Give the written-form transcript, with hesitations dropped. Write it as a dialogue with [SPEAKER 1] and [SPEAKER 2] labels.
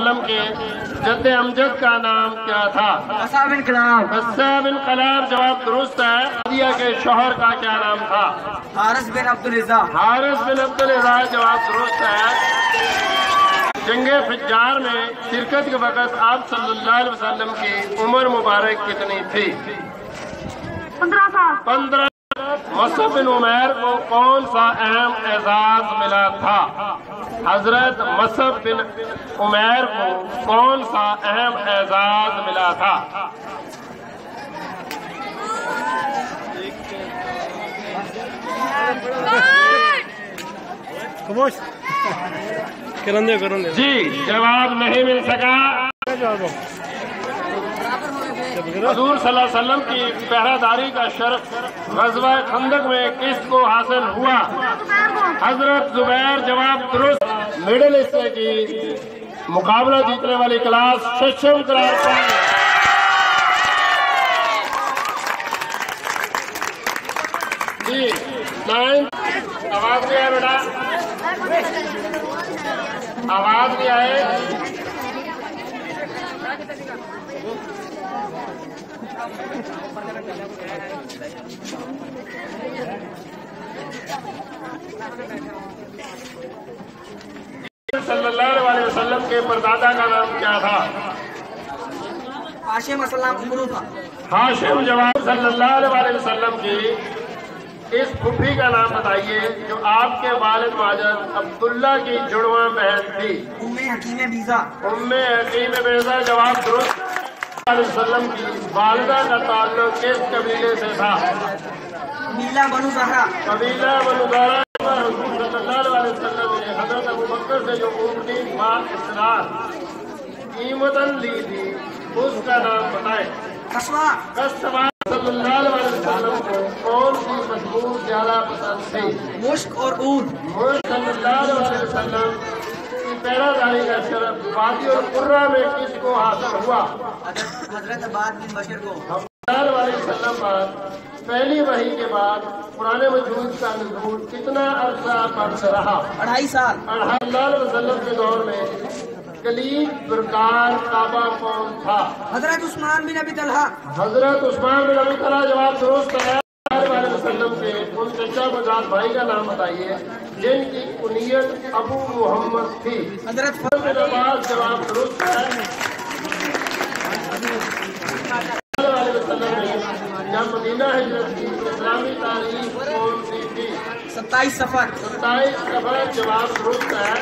[SPEAKER 1] वसल्लम के जद्द अमजद का नाम क्या था?
[SPEAKER 2] कस्साब इनकलाब।
[SPEAKER 1] कस्साब इनकलाब जवाब दुरुस्त है। आदिया के शौहर का क्या नाम था?
[SPEAKER 2] हारिस बिन अब्दुल इज़्ज़ा।
[SPEAKER 1] हारिस बिन अब्दुल इज़्ज़ा जवाब दुरुस्त है। जंगे फिज्जार में शिरकत के वक़्त आप सल्लल्लाहु अलैहि वसल्लम की उम्र मुबारक कितनी थी?
[SPEAKER 3] 15 साल।
[SPEAKER 1] 15। मसअब बिन उमैर को कौन सा अहम एजाज मिला था? हजरत मसअब बिन उमैर को कौन सा अहम एजाज मिला था? जी जवाब नहीं मिल सका। हुजूर सल्लल्लाहु अलैहि वसल्लम की पहरादारी का शर्फ ग़ज़वा खंदक में किसको हासिल हुआ? हजरत जुबैर जवाब दुरुस्त। मिडिल हिस्से की मुकाबला जीतने वाली क्लास सक्षम करार पाई। जी 9 आवाज नहीं आए बेटा, आवाज नहीं आए। सल्लल्लाहु अलैहि वसल्लम के परदादा का नाम क्या था?
[SPEAKER 2] हाशिम अस्सलाम उमरू था।
[SPEAKER 1] हाशिम जवाब। सल्लल्लाहु अलैहि वसल्लम की इस फूफी का नाम बताइए जो आपके वालिद माजिद अब्दुल्ला की जुड़वा बहन थी।
[SPEAKER 2] उम्मे हकीम बीज़ा।
[SPEAKER 1] उम्मे हकीम बीज़ा जवाब दुरुस्त। वसल्लम की वालिदा का ताल्लुक किस कबीले से था?
[SPEAKER 2] मीला बनु ज़हरा।
[SPEAKER 1] कबीला बनु ज़हरा। सल्लल्लाहु अलैहि वसल्लम ने हज़रत अबू बकर से जो ऊँटनी माल इसरार कीमतन ली थी उसका नाम बताएं।
[SPEAKER 2] कस्वा।
[SPEAKER 1] कस्वा। सल्लल्लाहु अलैहि वसल्लम को कौन सी मशहूर ज्यादा पसंद थी?
[SPEAKER 2] मुश्क और ऊद।
[SPEAKER 1] सल्लल्लाहु अलैहि वसल्लम की पहरादारी का शरफ वादी और कुर्रा में किसको हासिल हुआ?
[SPEAKER 2] हजरत अब्बास बिन बशर को।
[SPEAKER 1] सल्लल्लाहु अलैहि वसल्लम पर पहली वही के बाद पुराने वजूद का नुज़ूल कितना अरसा बरस रहा?
[SPEAKER 2] 2.5 साल।
[SPEAKER 1] सल्लल्लाहु अलैहि वसल्लम के दौर में कलीब बरकार काबा कौन था?
[SPEAKER 2] हजरत उस्मान बिन अबी तलहा।
[SPEAKER 1] हजरत उस्मान बिन अबी तलहा जवाब दुरुस्त है। सल्लल्लाहु अलैहि वसल्लम के उन चचा बजात भाई का नाम बताइए जिनकी कुनियत अबू मोहम्मद थी।
[SPEAKER 2] हजरत
[SPEAKER 1] बिन अब्बास जवाब दुरुस्त है। सल्लल्लाहु अलैहि वसल्लम ने जब मदीना हिजरत की इस्लामी तारीख कौन सी थी?
[SPEAKER 2] 27 सफर।
[SPEAKER 1] 27 सफर जवाब दुरुस्त है।